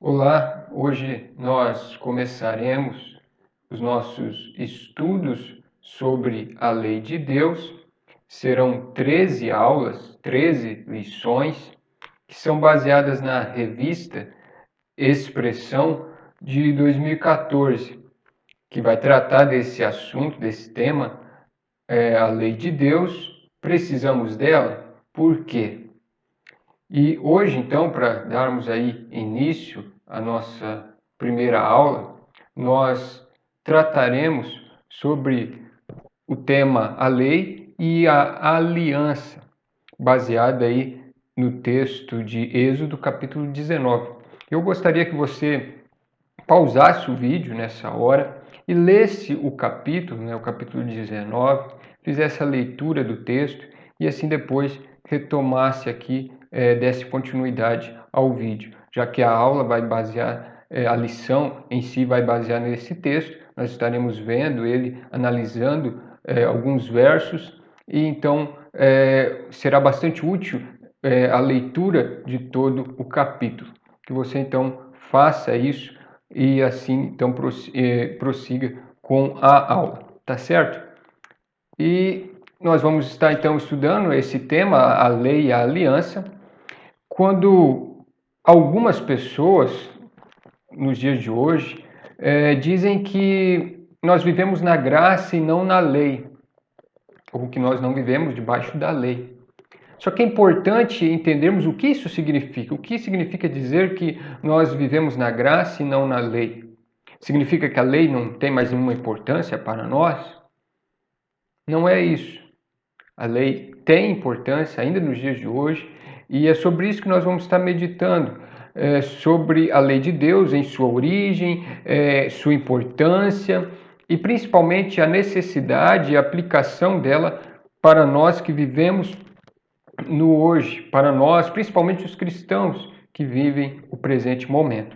Olá, hoje nós começaremos os nossos estudos sobre a lei de Deus. Serão 13 aulas, 13 lições, que são baseadas na revista Expressão de 2014, que vai tratar desse assunto, desse tema, a lei de Deus. Precisamos dela? Por quê? E hoje, então, para darmos aí início à nossa primeira aula, nós trataremos sobre o tema a lei e a aliança, baseada aí no texto de Êxodo, capítulo 19. Eu gostaria que você pausasse o vídeo nessa hora e lesse o capítulo, o capítulo 19, fizesse a leitura do texto e assim depois retomasse aqui, desse continuidade ao vídeo, já que a aula vai basear, a lição em si vai basear nesse texto. Nós estaremos vendo ele, analisando alguns versos, e então será bastante útil a leitura de todo o capítulo. Que você então faça isso e assim então prossiga com a aula, tá certo? E nós vamos estar então estudando esse tema, a lei e a aliança, quando algumas pessoas nos dias de hoje dizem que nós vivemos na graça e não na lei, ou que nós não vivemos debaixo da lei. Só que é importante entendermos o que isso significa. O que significa dizer que nós vivemos na graça e não na lei? Significa que a lei não tem mais nenhuma importância para nós? Não é isso. A lei tem importância ainda nos dias de hoje, e é sobre isso que nós vamos estar meditando, sobre a lei de Deus em sua origem, sua importância e principalmente a necessidade e a aplicação dela para nós que vivemos no hoje, para nós, principalmente os cristãos que vivem o presente momento.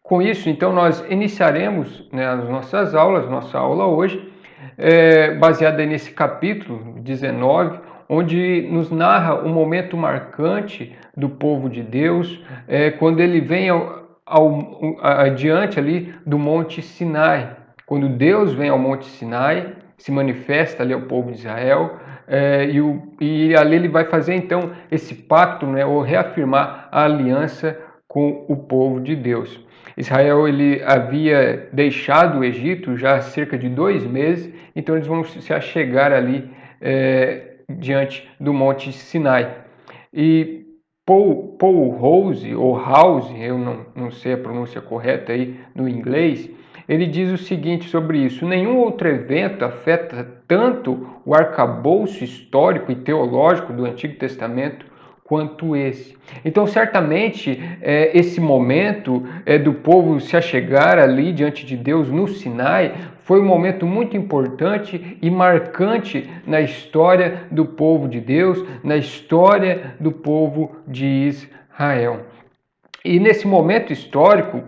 Com isso, então, nós iniciaremos as nossas aulas, nossa aula hoje, baseada nesse capítulo 19, onde nos narra um momento marcante do povo de Deus, quando ele vem adiante ali do Monte Sinai. Quando Deus vem ao Monte Sinai, se manifesta ali ao povo de Israel, e ali ele vai fazer então esse pacto, ou reafirmar a aliança com o povo de Deus. Israel ele havia deixado o Egito já há cerca de 2 meses, então eles vão se achegar ali diante do Monte Sinai. E Paul Rose, ou House, eu não sei a pronúncia correta aí no inglês, ele diz o seguinte sobre isso: nenhum outro evento afeta tanto o arcabouço histórico e teológico do Antigo Testamento quanto esse. Então, certamente, esse momento do povo se achegar ali diante de Deus no Sinai foi um momento muito importante e marcante na história do povo de Deus, na história do povo de Israel. E nesse momento histórico,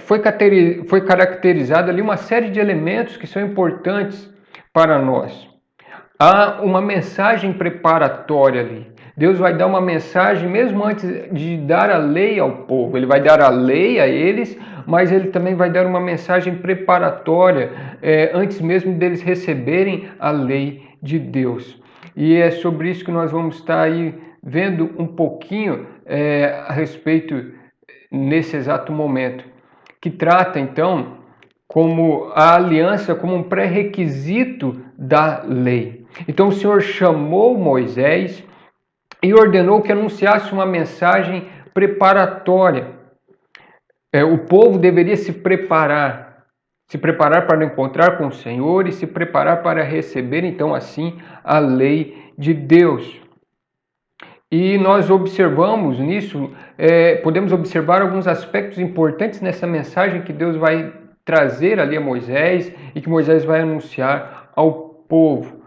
foi caracterizada ali uma série de elementos que são importantes para nós. Há uma mensagem preparatória ali. Deus vai dar uma mensagem mesmo antes de dar a lei ao povo. Ele vai dar a lei a eles, mas ele também vai dar uma mensagem preparatória antes mesmo deles receberem a lei de Deus. E é sobre isso que nós vamos estar aí vendo um pouquinho a respeito nesse exato momento, que trata então como a aliança como um pré-requisito da lei. Então o Senhor chamou Moisés e ordenou que anunciasse uma mensagem preparatória. O povo deveria se preparar para encontrar com o Senhor e se preparar para receber então assim a lei de Deus. E nós observamos nisso, podemos observar alguns aspectos importantes nessa mensagem que Deus vai trazer ali a Moisés e que Moisés vai anunciar ao povo.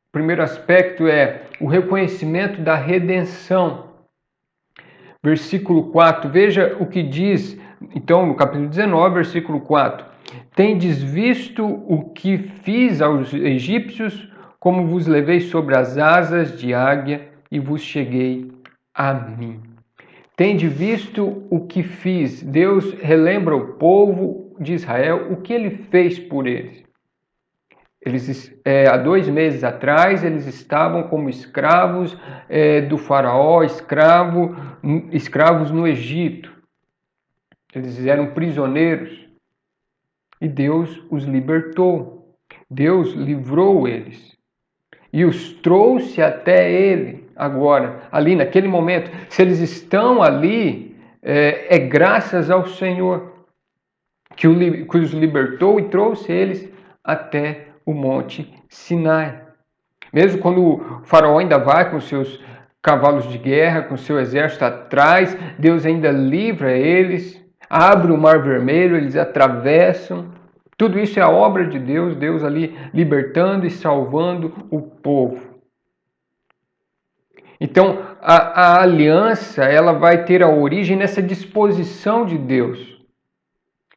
O primeiro aspecto é o reconhecimento da redenção. Versículo 4, veja o que diz, então, no capítulo 19, versículo 4. Tendes visto o que fiz aos egípcios, como vos levei sobre as asas de águia e vos cheguei a mim. Tende visto o que fiz. Deus relembra o povo de Israel o que ele fez por eles. Há 2 meses atrás, eles estavam como escravos do faraó, escravos no Egito. Eles eram prisioneiros e Deus os libertou. Deus livrou eles e os trouxe até ele agora, ali naquele momento. Se eles estão ali, é graças ao Senhor que os libertou e trouxe eles até o Monte Sinai. Mesmo quando o faraó ainda vai com seus cavalos de guerra, com seu exército atrás, Deus ainda livra eles, abre o Mar Vermelho, eles atravessam. Tudo isso é a obra de Deus, Deus ali libertando e salvando o povo. Então, a aliança, ela vai ter a origem nessa disposição de Deus.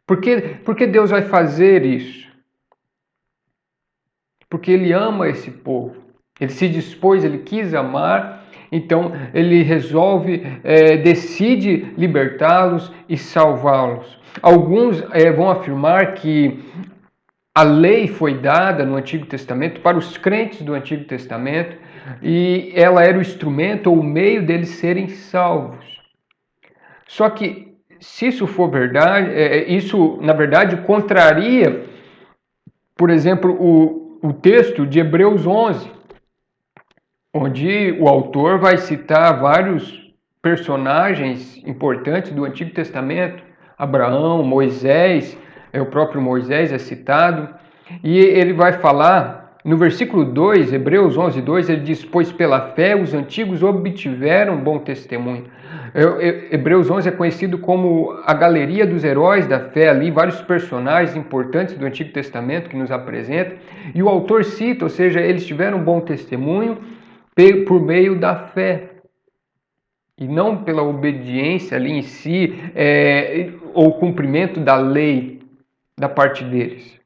Por que Deus vai fazer isso? Porque Ele ama esse povo. Ele se dispôs, Ele quis amar, então Ele resolve, decide libertá-los e salvá-los. Alguns vão afirmar que a lei foi dada no Antigo Testamento para os crentes do Antigo Testamento e ela era o instrumento ou o meio deles serem salvos. Só que, se isso for verdade, isso na verdade contraria, por exemplo, o texto de Hebreus 11, onde o autor vai citar vários personagens importantes do Antigo Testamento, Abraão, Moisés, o próprio Moisés é citado, e ele vai falar, no versículo 2, Hebreus 11, 2, ele diz, pois pela fé os antigos obtiveram bom testemunho. Hebreus 11 é conhecido como a galeria dos heróis da fé, ali vários personagens importantes do Antigo Testamento que nos apresenta, e o autor cita, ou seja, eles tiveram bom testemunho por meio da fé, e não pela obediência ali em si, ou cumprimento da lei da parte deles.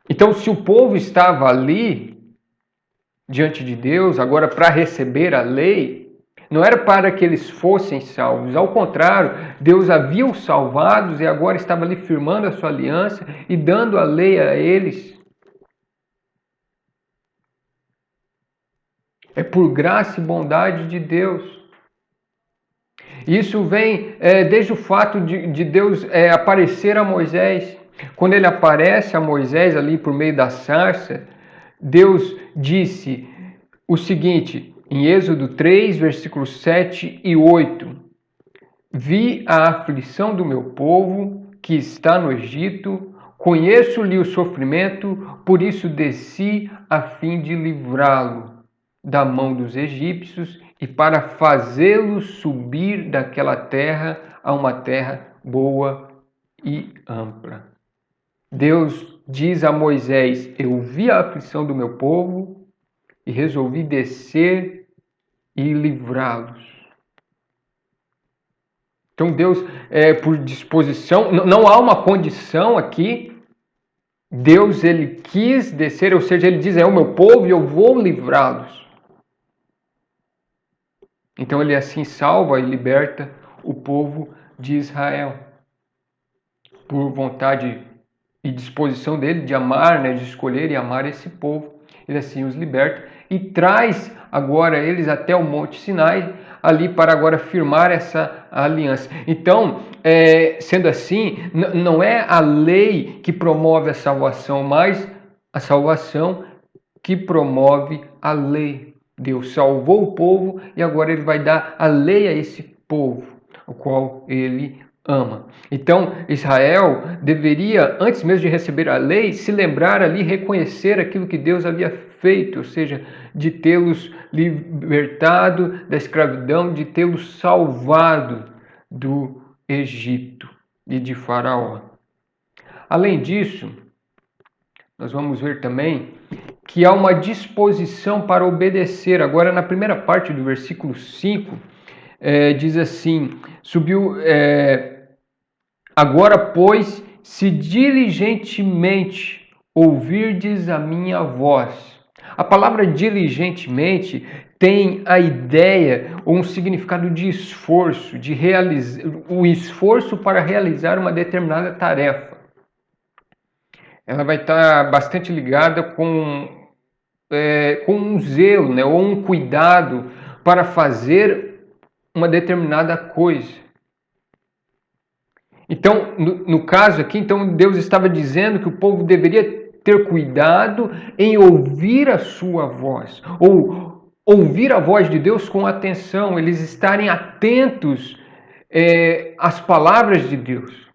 Então, se o povo estava ali, diante de Deus, agora para receber a lei, não era para que eles fossem salvos. Ao contrário, Deus havia os salvados e agora estava ali firmando a sua aliança e dando a lei a eles. É por graça e bondade de Deus. Isso vem desde o fato de Deus aparecer a Moisés. Quando ele aparece a Moisés ali por meio da sarça, Deus disse o seguinte, em Êxodo 3, versículos 7 e 8. Vi a aflição do meu povo que está no Egito, conheço-lhe o sofrimento, por isso desci a fim de livrá-lo da mão dos egípcios e para fazê-lo subir daquela terra a uma terra boa e ampla. Deus diz a Moisés, eu vi a aflição do meu povo e resolvi descer e livrá-los. Então Deus, por disposição, não há uma condição aqui. Deus, ele quis descer, ou seja, ele diz, é o meu povo e eu vou livrá-los. Então ele assim salva e liberta o povo de Israel. Por vontade e disposição dele de amar, de escolher e amar esse povo, ele assim os liberta e traz agora eles até o Monte Sinai, ali para agora firmar essa aliança. Então, sendo assim, não é a lei que promove a salvação, mas a salvação que promove a lei. Deus salvou o povo e agora ele vai dar a lei a esse povo, o qual ele ama. Então, Israel deveria, antes mesmo de receber a lei, se lembrar ali, reconhecer aquilo que Deus havia feito, ou seja, de tê-los libertado da escravidão, de tê-los salvado do Egito e de Faraó. Além disso, nós vamos ver também que há uma disposição para obedecer. Agora, na primeira parte do versículo 5, diz assim, agora, pois, se diligentemente ouvirdes a minha voz. A palavra diligentemente tem a ideia ou um significado de esforço, de realizar, o esforço para realizar uma determinada tarefa. Ela vai estar bastante ligada com um zelo, né, ou um cuidado para fazer uma determinada coisa. Então, no caso aqui, então Deus estava dizendo que o povo deveria ter cuidado em ouvir a sua voz, ou ouvir a voz de Deus com atenção, eles estarem atentos às palavras de Deus.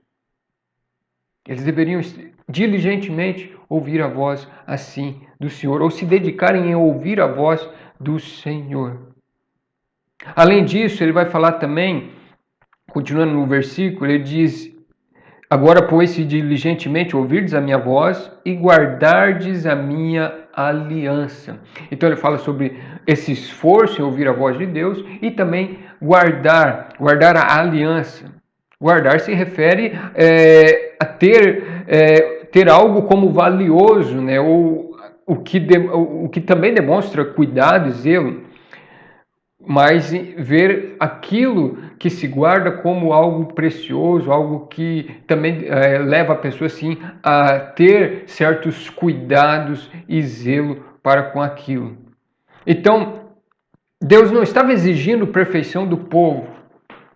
Eles deveriam diligentemente ouvir a voz assim do Senhor, ou se dedicarem em ouvir a voz do Senhor. Além disso, ele vai falar também, continuando no versículo, ele diz: agora, pois, se diligentemente ouvirdes a minha voz e guardardes a minha aliança. Então ele fala sobre esse esforço em ouvir a voz de Deus e também guardar a aliança. Guardar se refere a ter algo como valioso, né? Ou o que também demonstra cuidado e zelo, mas ver aquilo que se guarda como algo precioso, algo que também leva a pessoa assim, a ter certos cuidados e zelo para com aquilo. Então, Deus não estava exigindo perfeição do povo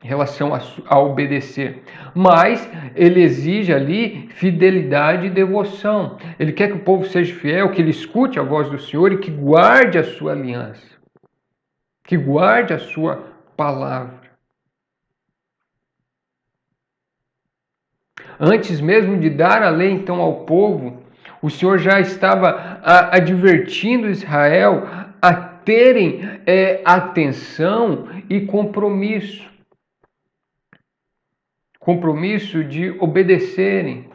em relação a obedecer, mas ele exige ali fidelidade e devoção. Ele quer que o povo seja fiel, que ele escute a voz do Senhor e que guarde a sua aliança, que guarde a sua palavra. Antes mesmo de dar a lei então ao povo, o Senhor já estava advertindo Israel a terem atenção e compromisso. Compromisso de obedecerem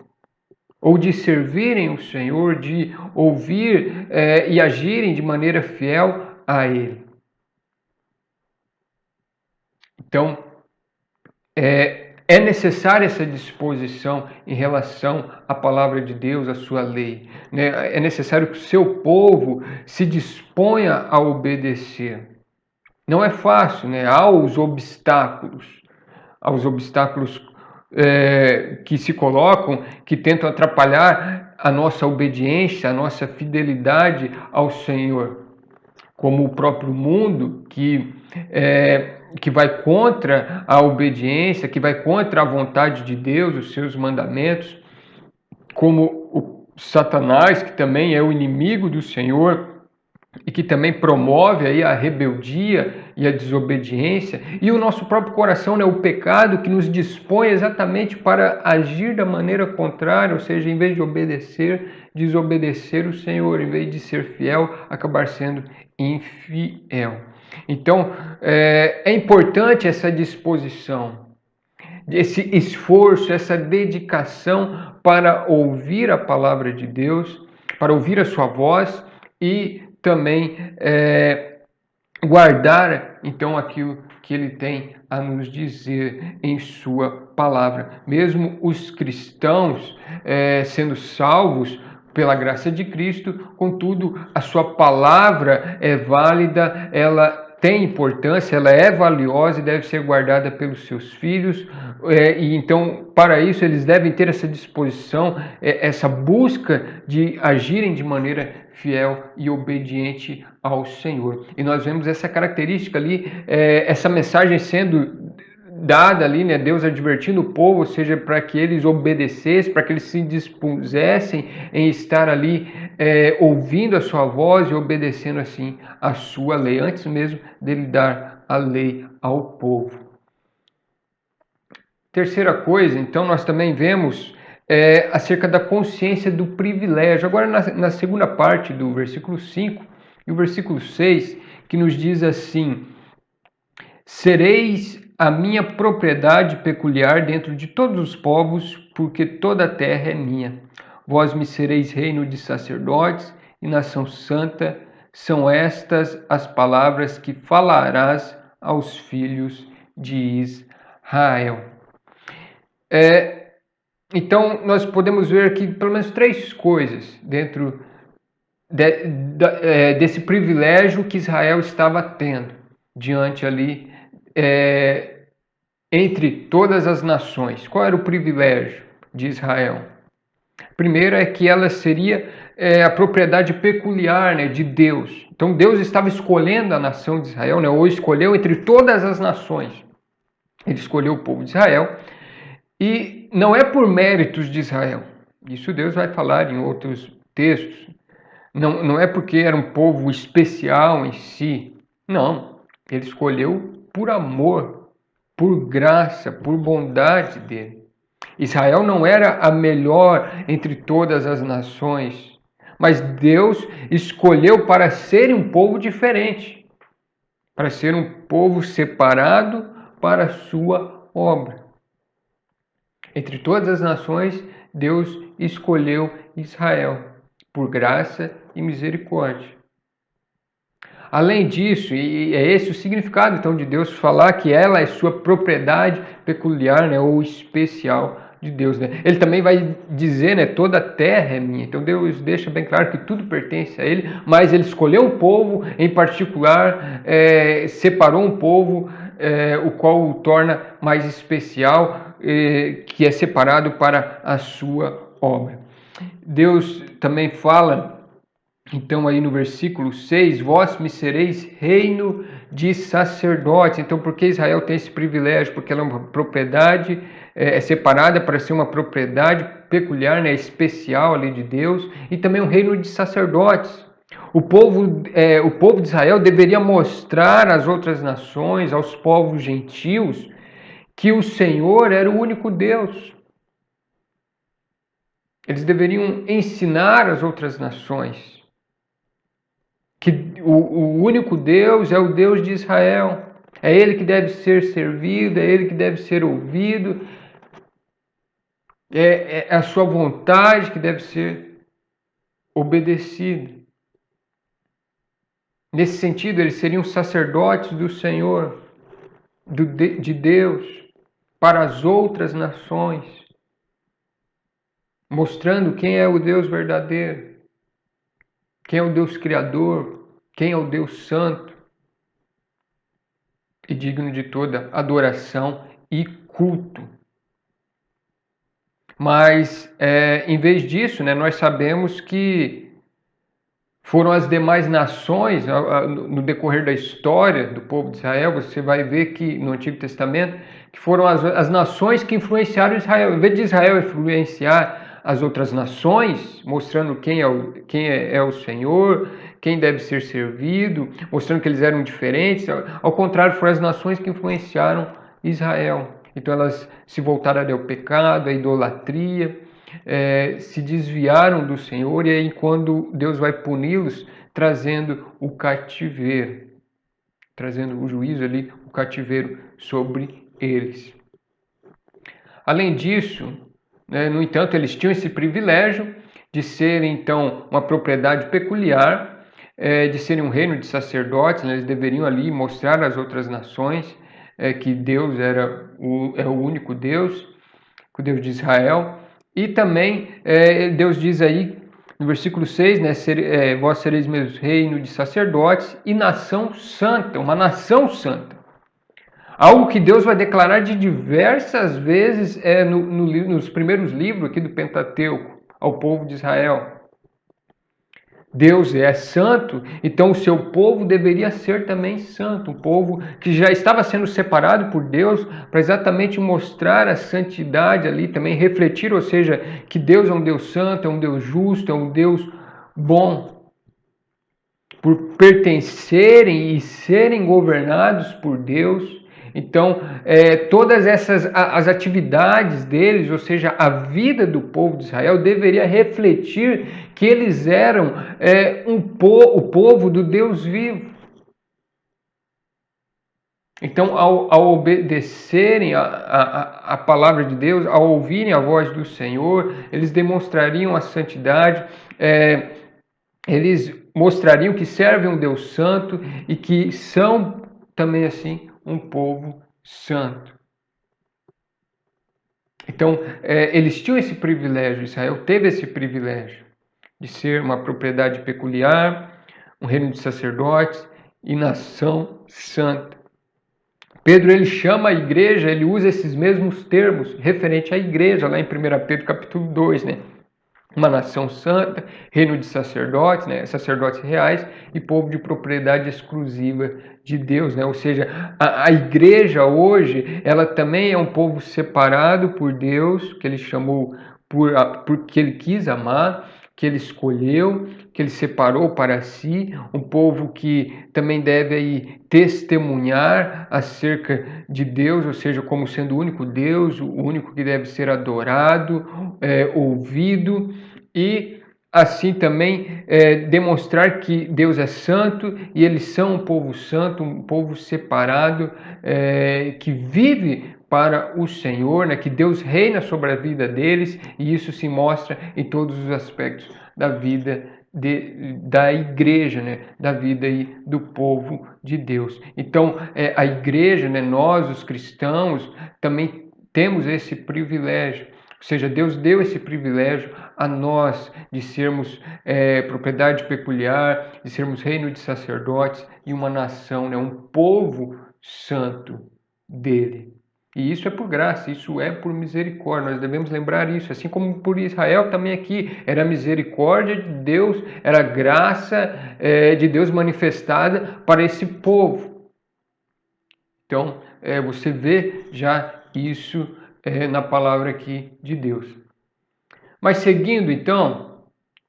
ou de servirem o Senhor, de ouvir e agirem de maneira fiel a Ele. Então, é necessária essa disposição em relação à palavra de Deus, à sua lei. Né? É necessário que o seu povo se disponha a obedecer. Não é fácil, né? Há os obstáculos que se colocam, que tentam atrapalhar a nossa obediência, a nossa fidelidade ao Senhor. Como o próprio mundo que vai contra a obediência, que vai contra a vontade de Deus, os seus mandamentos, como o Satanás, que também é o inimigo do Senhor e que também promove aí a rebeldia e a desobediência, e o nosso próprio coração, né, o pecado que nos dispõe exatamente para agir da maneira contrária, ou seja, em vez de obedecer, desobedecer o Senhor, em vez de ser fiel, acabar sendo infiel. Então, é importante essa disposição, esse esforço, essa dedicação para ouvir a palavra de Deus, para ouvir a sua voz e também guardar então aquilo que ele tem a nos dizer em sua palavra. Mesmo os cristãos sendo salvos pela graça de Cristo, contudo, a sua palavra é válida, ela tem importância, ela é valiosa e deve ser guardada pelos seus filhos, e então, para isso, eles devem ter essa disposição, essa busca de agirem de maneira fiel e obediente ao Senhor. E nós vemos essa característica ali, essa mensagem sendo dada ali, né, Deus advertindo o povo, ou seja, para que eles obedecessem, para que eles se dispusessem em estar ali ouvindo a sua voz e obedecendo assim a sua lei, antes mesmo dele dar a lei ao povo. Terceira coisa, então, nós também vemos acerca da consciência do privilégio. Agora, na segunda parte do versículo 5 e o versículo 6, que nos diz assim: sereis a minha propriedade peculiar dentro de todos os povos, porque toda a terra é minha. Vós me sereis reino de sacerdotes e nação santa. São estas as palavras que falarás aos filhos de Israel. Então, nós podemos ver aqui pelo menos três coisas dentro desse privilégio que Israel estava tendo diante ali, entre todas as nações. Qual era o privilégio de Israel? Primeiro é que ela seria a propriedade peculiar, né, de Deus. Então Deus estava escolhendo a nação de Israel, né, ou escolheu entre todas as nações. Ele escolheu o povo de Israel e não é por méritos de Israel. Isso Deus vai falar em outros textos. Não é porque era um povo especial em si. Não. Ele escolheu por amor, por graça, por bondade dele. Israel não era a melhor entre todas as nações, mas Deus escolheu para ser um povo diferente, para ser um povo separado para a sua obra. Entre todas as nações, Deus escolheu Israel por graça e misericórdia. Além disso, e é esse o significado então de Deus falar que ela é sua propriedade peculiar, né, ou especial de Deus, né? Ele também vai dizer, né, toda a terra é minha. Então Deus deixa bem claro que tudo pertence a Ele, mas Ele escolheu um povo em particular, separou um povo, o qual o torna mais especial, que é separado para a sua obra. Deus também fala, então, aí no versículo 6, vós me sereis reino de sacerdotes. Então, por que Israel tem esse privilégio? Porque ela é uma propriedade, é separada para ser uma propriedade peculiar, né, especial ali de Deus, e também um reino de sacerdotes. O povo de Israel deveria mostrar às outras nações, aos povos gentios, que o Senhor era o único Deus. Eles deveriam ensinar às outras nações que o único Deus é o Deus de Israel. É Ele que deve ser servido, é Ele que deve ser ouvido, é a sua vontade que deve ser obedecida. Nesse sentido, eles seriam sacerdotes do Senhor, de Deus, para as outras nações, mostrando quem é o Deus verdadeiro, quem é o Deus Criador, quem é o Deus Santo e digno de toda adoração e culto. Mas, em vez disso, né, nós sabemos que foram as demais nações, no decorrer da história do povo de Israel, você vai ver que no Antigo Testamento, que foram as nações que influenciaram Israel. Em vez de Israel influenciar as outras nações, mostrando quem é o Senhor, quem deve ser servido, mostrando que eles eram diferentes, ao contrário, foram as nações que influenciaram Israel. Então elas se voltaram ao pecado, à idolatria, se desviaram do Senhor, e aí quando Deus vai puni-los, trazendo o cativeiro, trazendo o juízo ali, o cativeiro sobre eles. Além disso, né, no entanto, eles tinham esse privilégio de serem então uma propriedade peculiar, de serem um reino de sacerdotes, né, eles deveriam ali mostrar às outras nações que Deus é o único Deus, o Deus de Israel. E também Deus diz aí no versículo 6, né, vós sereis meus reino de sacerdotes e nação santa, uma nação santa. Algo que Deus vai declarar de diversas vezes nos primeiros livros aqui do Pentateuco ao povo de Israel. Deus é santo, então o seu povo deveria ser também santo, um povo que já estava sendo separado por Deus para exatamente mostrar a santidade ali, também refletir, ou seja, que Deus é um Deus santo, é um Deus justo, é um Deus bom. Por pertencerem e serem governados por Deus, então todas as atividades deles, ou seja, a vida do povo de Israel deveria refletir que eles eram o povo do Deus vivo. Então, ao obedecerem a palavra de Deus, ao ouvirem a voz do Senhor, eles demonstrariam a santidade, eles mostrariam que servem um Deus santo e que são também assim um povo santo. Então, eles tinham esse privilégio, Israel teve esse privilégio de ser uma propriedade peculiar, um reino de sacerdotes e nação santa. Pedro, ele chama a igreja, ele usa esses mesmos termos referente à igreja, lá em 1 Pedro capítulo 2, né? Uma nação santa, reino de sacerdotes, né? Sacerdotes reais e povo de propriedade exclusiva de Deus, né? Ou seja, a igreja hoje, ela também é um povo separado por Deus, que ele chamou porque ele quis amar, que ele escolheu, que ele separou para si, um povo que também deve aí testemunhar acerca de Deus, ou seja, como sendo o único Deus, o único que deve ser adorado, ouvido, e assim também demonstrar que Deus é santo e eles são um povo santo, um povo separado, que vive para o Senhor, né? Que Deus reina sobre a vida deles, e isso se mostra em todos os aspectos da vida da igreja, né? Da vida aí do povo de Deus. Então, a igreja, né? Nós, os cristãos, também temos esse privilégio. Ou seja, Deus deu esse privilégio a nós de sermos propriedade peculiar, de sermos reino de sacerdotes e uma nação, né? Um povo santo dele. E isso é por graça, isso é por misericórdia, nós devemos lembrar isso. Assim como por Israel também aqui, era misericórdia de Deus, era graça de Deus manifestada para esse povo. Então, você vê já isso na palavra aqui de Deus. Mas seguindo então,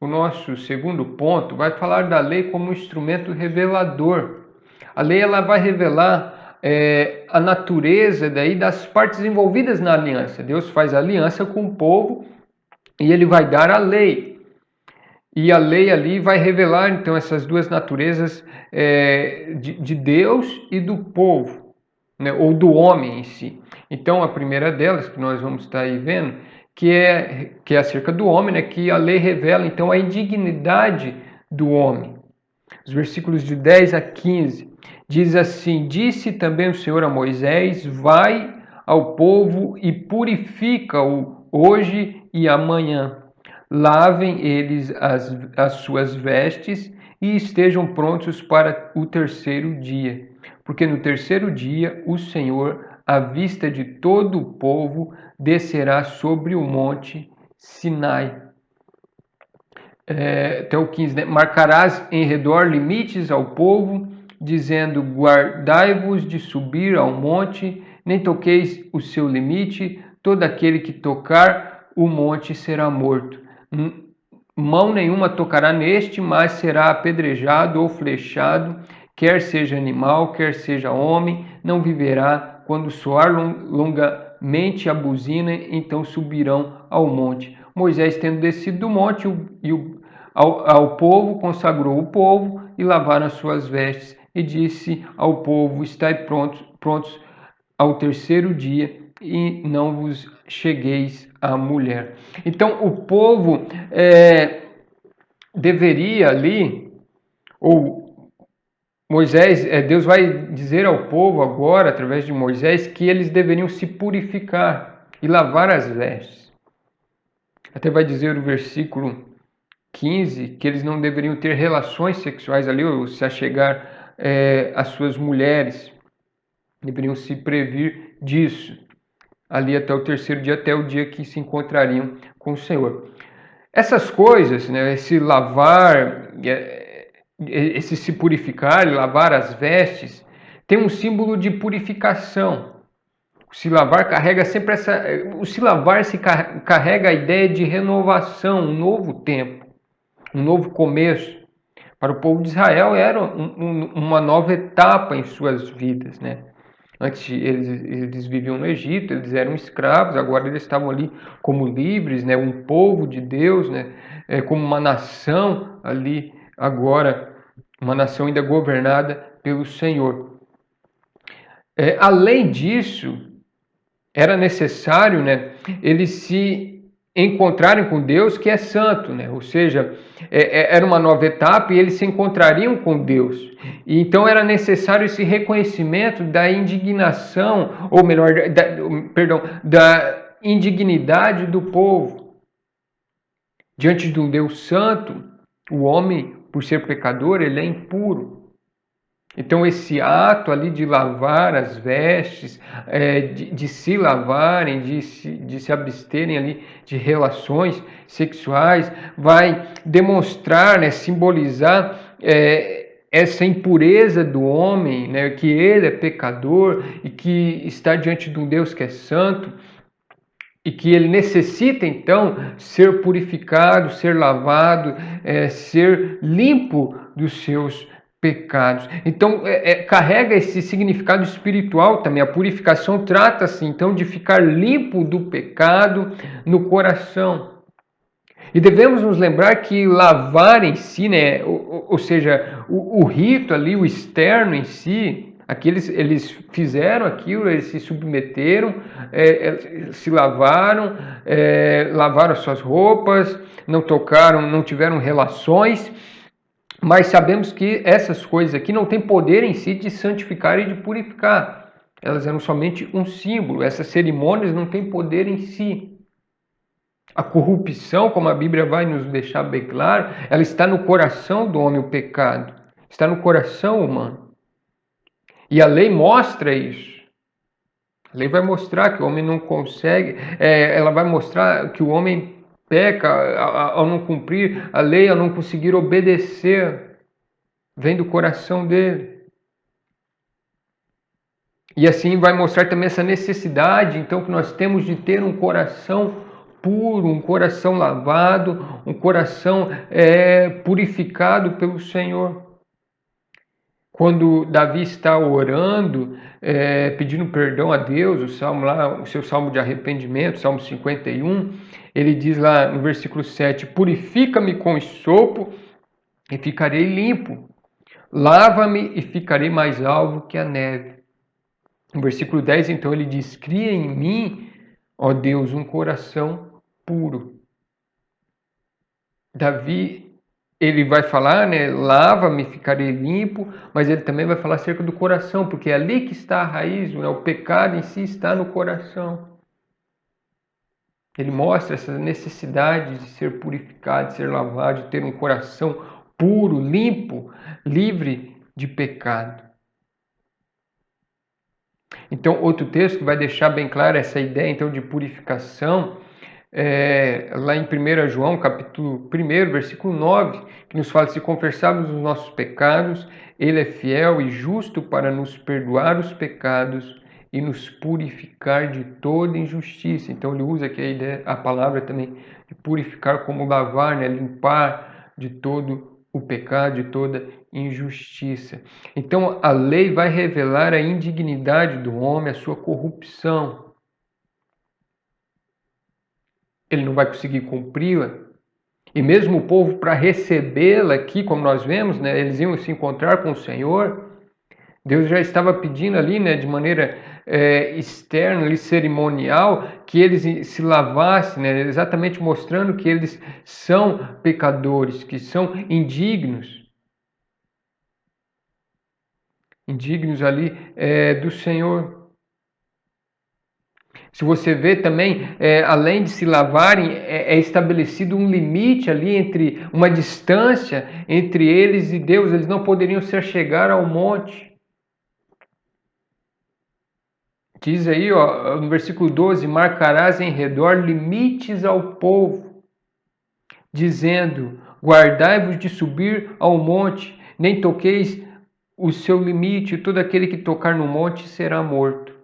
o nosso segundo ponto vai falar da lei como instrumento revelador. A lei ela vai revelar a natureza daí das partes envolvidas na aliança. Deus faz aliança com o povo e ele vai dar a lei. E a lei ali vai revelar então essas duas naturezas de Deus e do povo, né, ou do homem em si. Então a primeira delas que nós vamos estar aí vendo, que é acerca do homem, né, que a lei revela então a indignidade do homem. Os versículos de 10 a 15 diz assim: Disse também o Senhor a Moisés: Vai ao povo e purifica-o hoje e amanhã. Lavem eles as suas vestes e estejam prontos para o terceiro dia. Porque no terceiro dia o Senhor, à vista de todo o povo, descerá sobre o monte Sinai. Até o 15, né? Marcarás em redor limites ao povo, dizendo: Guardai-vos de subir ao monte, nem toqueis o seu limite, todo aquele que tocar o monte será morto. Mão nenhuma tocará neste, mas será apedrejado ou flechado, quer seja animal, quer seja homem, não viverá. Quando soar longamente a buzina, então subirão ao monte. Moisés, tendo descido do monte, ao povo, consagrou o povo e lavaram as suas vestes, e disse ao povo: Estai prontos ao terceiro dia, e não vos chegueis à mulher. Então o povo deveria ali, ou Moisés, Deus vai dizer ao povo agora, através de Moisés, que eles deveriam se purificar e lavar as vestes. Até vai dizer o versículo 15 que eles não deveriam ter relações sexuais ali, ou se achegar às suas mulheres. Deveriam se previr disso ali até o terceiro dia, até o dia que se encontrariam com o Senhor. Essas coisas, né, esse lavar, esse se purificar e lavar as vestes, tem um símbolo de purificação. O se lavar carrega sempre o se lavar se carrega a ideia de renovação, um novo tempo, um novo começo. Para o povo de Israel era uma nova etapa em suas vidas, né? Antes eles viviam no Egito, eles eram escravos, agora eles estavam ali como livres, né? Um povo de Deus, né? Como uma nação ali agora, uma nação ainda governada pelo Senhor. Além disso, era necessário, né, eles se encontrarem com Deus, que é santo, né? Ou seja, era uma nova etapa e eles se encontrariam com Deus. E então era necessário esse reconhecimento da indignação, ou melhor, da indignidade do povo. Diante de um Deus santo, o homem, por ser pecador, ele é impuro. Então, esse ato ali de lavar as vestes, de se lavarem, de se absterem ali de relações sexuais, vai demonstrar, né, simbolizar essa impureza do homem, né, que ele é pecador e que está diante de um Deus que é santo e que ele necessita então ser purificado, ser lavado, ser limpo dos seus pecados. Então, carrega esse significado espiritual também. A purificação trata-se então de ficar limpo do pecado no coração. E devemos nos lembrar que lavar em si, né, ou seja, o rito ali, o externo em si, eles fizeram aquilo, eles se submeteram, se lavaram, lavaram suas roupas, não tocaram, não tiveram relações, mas sabemos que essas coisas aqui não têm poder em si de santificar e de purificar. Elas eram somente um símbolo. Essas cerimônias não têm poder em si. A corrupção, como a Bíblia vai nos deixar bem claro, ela está no coração do homem, o pecado. Está no coração humano. E a lei mostra isso. A lei vai mostrar que o homem não consegue, ela vai mostrar que o homem peca ao não cumprir a lei, ao não conseguir obedecer. Vem do coração dele. E assim vai mostrar também essa necessidade, então, que nós temos de ter um coração puro, um coração lavado, um coração purificado pelo Senhor. Quando Davi está orando, pedindo perdão a Deus, o salmo lá, o seu salmo de arrependimento, Salmo 51, ele diz lá no versículo 7, purifica-me com esopo e ficarei limpo, lava-me e ficarei mais alvo que a neve. No versículo 10, então, ele diz, cria em mim, ó Deus, um coração puro. Davi, ele vai falar, né, lava-me, ficarei limpo, mas ele também vai falar acerca do coração, porque é ali que está a raiz, né, o pecado em si está no coração. Ele mostra essa necessidade de ser purificado, de ser lavado, de ter um coração puro, limpo, livre de pecado. Então, outro texto que vai deixar bem clara essa ideia então de purificação, lá em 1 João, capítulo 1, versículo 9, que nos fala, se confessarmos os nossos pecados, ele é fiel e justo para nos perdoar os pecados e nos purificar de toda injustiça. Então ele usa aqui a palavra também de purificar como lavar, né? Limpar de todo o pecado, de toda injustiça. Então a lei vai revelar a indignidade do homem, a sua corrupção. Ele não vai conseguir cumpri-la. E mesmo o povo, para recebê-la aqui, como nós vemos, né, eles iam se encontrar com o Senhor. Deus já estava pedindo ali, né, de maneira externa, ali, cerimonial, que eles se lavassem, né, exatamente mostrando que eles são pecadores, que são indignos. Indignos ali do Senhor. Se você vê também, além de se lavarem, estabelecido um limite ali entre uma distância entre eles e Deus. Eles não poderiam se achegar ao monte. Diz aí, ó, no versículo 12: marcarás em redor limites ao povo, dizendo: guardai-vos de subir ao monte, nem toqueis o seu limite, todo aquele que tocar no monte será morto.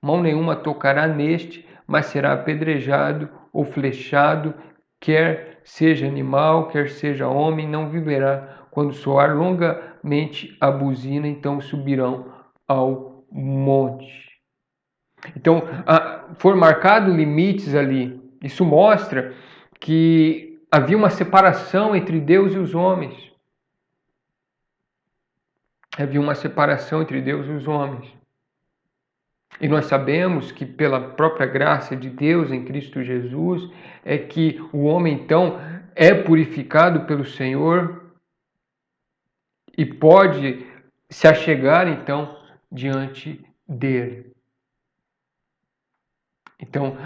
Mão nenhuma tocará neste, mas será apedrejado ou flechado, quer seja animal, quer seja homem, não viverá. Quando soar longamente a buzina, então subirão ao monte. Então, foram marcados limites ali. Isso mostra que havia uma separação entre Deus e os homens. Havia uma separação entre Deus e os homens. E nós sabemos que pela própria graça de Deus em Cristo Jesus, é que o homem então é purificado pelo Senhor e pode se achegar então diante dele. Então,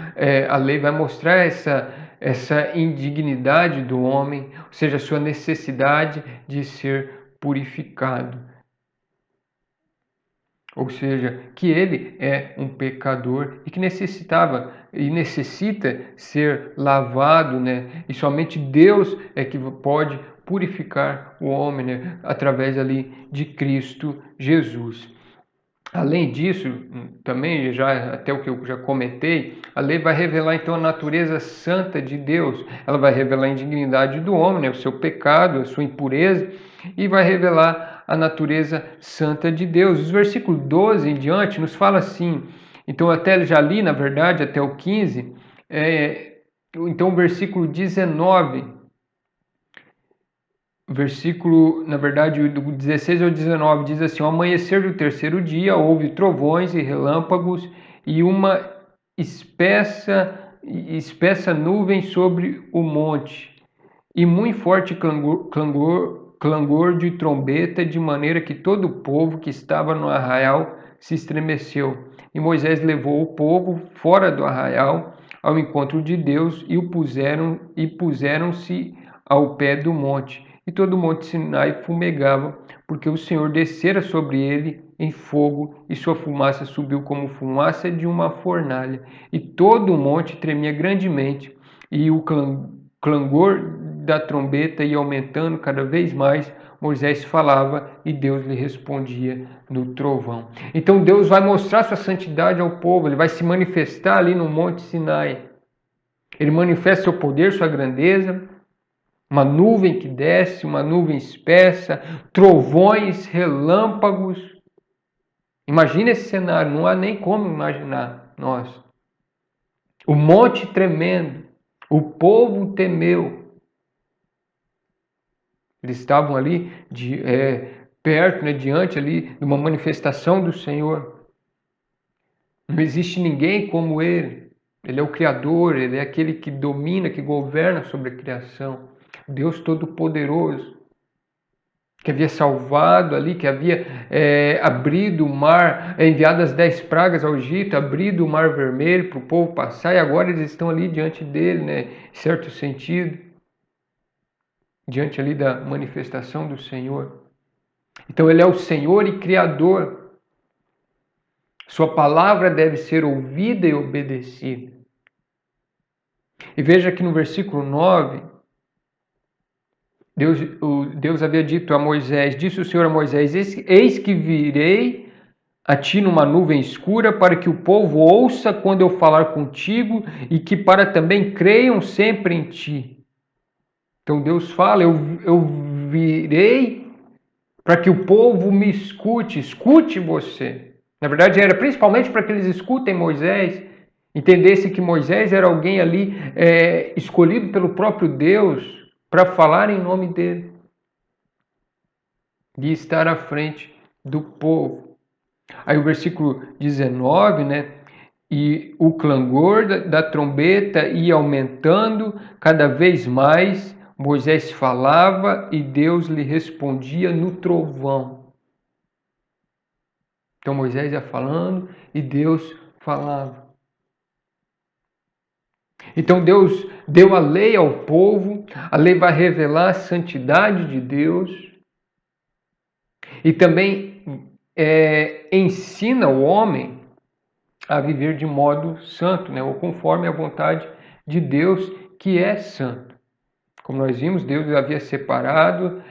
a lei vai mostrar essa indignidade do homem, ou seja, a sua necessidade de ser purificado. Ou seja, que ele é um pecador e que necessitava e necessita ser lavado, né? E somente Deus é que pode purificar o homem, né? Através ali de Cristo Jesus. Além disso, também já até o que eu já comentei, a lei vai revelar então a natureza santa de Deus. Ela vai revelar a indignidade do homem, né, o seu pecado, a sua impureza, e vai revelar a natureza santa de Deus. Os versículos 12 em diante nos fala assim. Então até já li, na verdade, até o 15, então o versículo 19, versículo, na verdade, do 16 ao 19, diz assim: ao amanhecer do terceiro dia, houve trovões e relâmpagos e uma espessa nuvem sobre o monte, e muito forte clangor de trombeta, de maneira que todo o povo que estava no arraial se estremeceu. E Moisés levou o povo fora do arraial ao encontro de Deus e puseram-se ao pé do monte. E todo o monte Sinai fumegava, porque o Senhor descera sobre ele em fogo, e sua fumaça subiu como fumaça de uma fornalha. E todo o monte tremia grandemente, e o clangor da trombeta ia aumentando cada vez mais. Moisés falava e Deus lhe respondia no trovão. Então Deus vai mostrar sua santidade ao povo, ele vai se manifestar ali no Monte Sinai. Ele manifesta seu poder, sua grandeza, uma nuvem que desce, uma nuvem espessa, trovões, relâmpagos. Imagina esse cenário, não há nem como imaginar nós. O monte tremendo, o povo temeu. Eles estavam ali perto, né, diante ali de uma manifestação do Senhor. Não existe ninguém como Ele. Ele é o Criador, Ele é aquele que domina, que governa sobre a criação. Deus Todo-Poderoso, que havia salvado ali, que havia abrido o mar, enviado as 10 pragas ao Egito, abrido o mar vermelho para o povo passar, e agora eles estão ali diante dele, né, em certo sentido, diante ali da manifestação do Senhor. Então ele é o Senhor e Criador. Sua palavra deve ser ouvida e obedecida. E veja que no versículo 9, Deus havia dito a Moisés, disse o Senhor a Moisés: eis que virei a ti numa nuvem escura, para que o povo ouça quando eu falar contigo, e que para também creiam sempre em ti. Então Deus fala, eu virei para que o povo me escute você. Na verdade era principalmente para que eles escutem Moisés, entendessem que Moisés era alguém ali escolhido pelo próprio Deus para falar em nome dele e estar à frente do povo. Aí o versículo 19, né? E o clangor da trombeta ia aumentando cada vez mais. Moisés falava e Deus lhe respondia no trovão. Então Moisés ia falando e Deus falava. Então Deus deu a lei ao povo, a lei vai revelar a santidade de Deus e também ensina o homem a viver de modo santo, né? Ou conforme a vontade de Deus, que é santo. Como nós vimos, Deus havia separado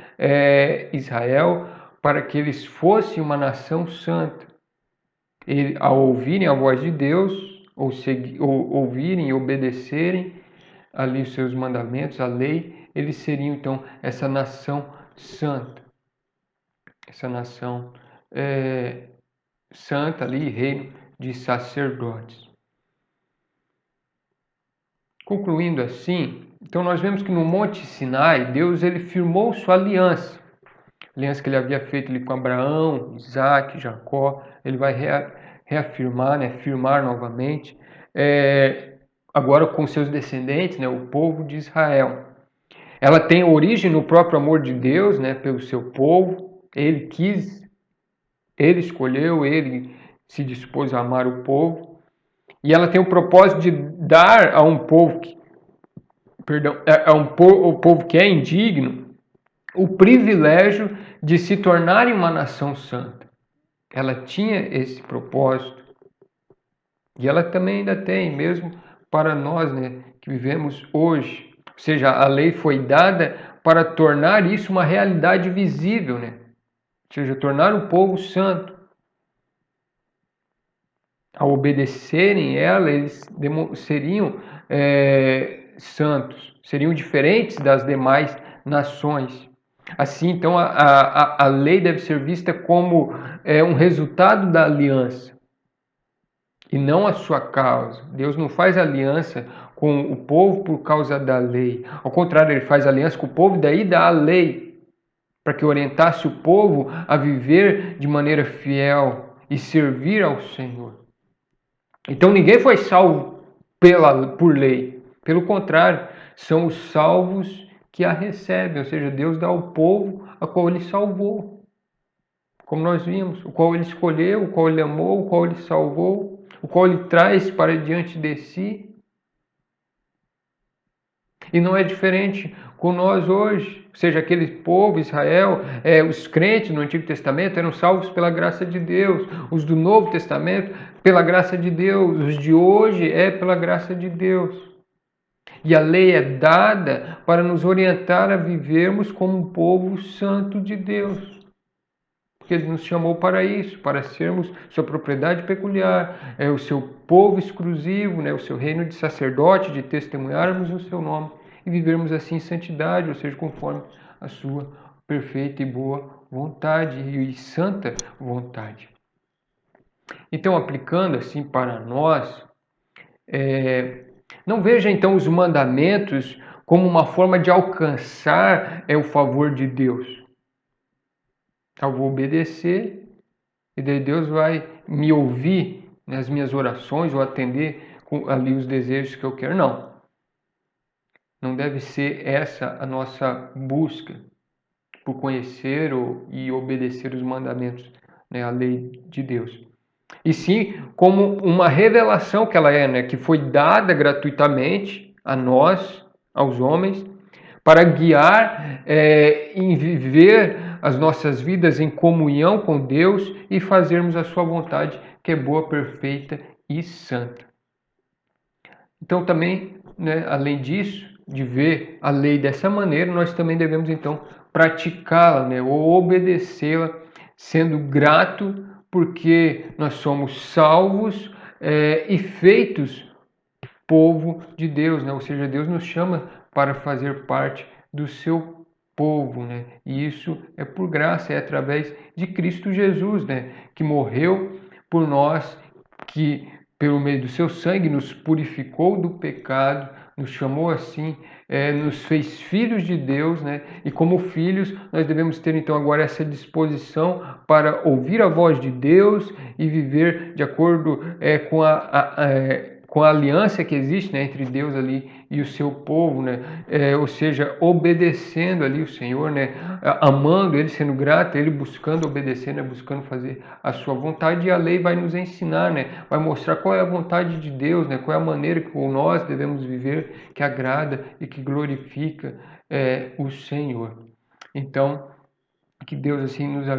Israel para que eles fossem uma nação santa. E, ao ouvirem a voz de Deus, ou ouvirem e obedecerem ali os seus mandamentos, a lei, eles seriam então essa nação santa. Essa nação santa ali, reino de sacerdotes. Concluindo assim, então nós vemos que no Monte Sinai, Deus ele firmou sua aliança. Aliança que ele havia feito ali com Abraão, Isaac, Jacó, ele vai reafirmar, né, firmar novamente, agora com seus descendentes, né, o povo de Israel. Ela tem origem no próprio amor de Deus, né, pelo seu povo. Ele quis, ele escolheu, ele se dispôs a amar o povo. E ela tem o propósito de dar a um povo o povo que é indigno, o privilégio de se tornarem uma nação santa. Ela tinha esse propósito. E ela também ainda tem, mesmo para nós, né, que vivemos hoje. Ou seja, a lei foi dada para tornar isso uma realidade visível, né? Ou seja, tornar o povo santo. Ao obedecerem ela, eles seriam santos, seriam diferentes das demais nações. Assim, então, a lei deve ser vista como um resultado da aliança e não a sua causa. Deus não faz aliança com o povo por causa da lei. Ao contrário, ele faz aliança com o povo e daí dá a lei, para que orientasse o povo a viver de maneira fiel e servir ao Senhor. Então ninguém foi salvo por lei. Pelo contrário, são os salvos que a recebem, ou seja, Deus dá ao povo a qual ele salvou. Como nós vimos, o qual ele escolheu, o qual ele amou, o qual ele salvou, o qual ele traz para diante de si. E não é diferente com nós hoje. Ou seja, aquele povo, Israel, os crentes no Antigo Testamento eram salvos pela graça de Deus. Os do Novo Testamento, pela graça de Deus. Os de hoje é pela graça de Deus. E a lei é dada para nos orientar a vivermos como um povo santo de Deus. Porque Ele nos chamou para isso, para sermos sua propriedade peculiar, o seu povo exclusivo, né, o seu reino de sacerdote, de testemunharmos o seu nome e vivermos assim em santidade, ou seja, conforme a sua perfeita e boa vontade e santa vontade. Então, aplicando assim para nós, não veja então os mandamentos como uma forma de alcançar o favor de Deus. Eu vou obedecer e daí Deus vai me ouvir nas minhas orações ou atender ali os desejos que eu quero. Não. Não deve ser essa a nossa busca por conhecer e obedecer os mandamentos, né, a lei de Deus. E sim como uma revelação que ela é, né, que foi dada gratuitamente a nós, aos homens, para guiar em viver as nossas vidas em comunhão com Deus e fazermos a sua vontade, que é boa, perfeita e santa. Então também, né, além disso, de ver a lei dessa maneira, nós também devemos então praticá-la, né, ou obedecê-la, sendo grato porque nós somos salvos e feitos povo de Deus, né? Ou seja, Deus nos chama para fazer parte do seu povo, né? E isso é por graça, é através de Cristo Jesus, né? Que morreu por nós, que pelo meio do seu sangue nos purificou do pecado, nos chamou assim, nos fez filhos de Deus, né? E como filhos, nós devemos ter então agora essa disposição para ouvir a voz de Deus e viver de acordo com a aliança que existe, né, entre Deus ali e o seu povo, né? Ou seja, obedecendo ali o Senhor, né? Amando Ele, sendo grato, Ele buscando obedecer, né? Buscando fazer a sua vontade, e a lei vai nos ensinar, né? Vai mostrar qual é a vontade de Deus, né? Qual é a maneira que nós devemos viver, que agrada e que glorifica o Senhor. Então, que Deus assim nos ajude.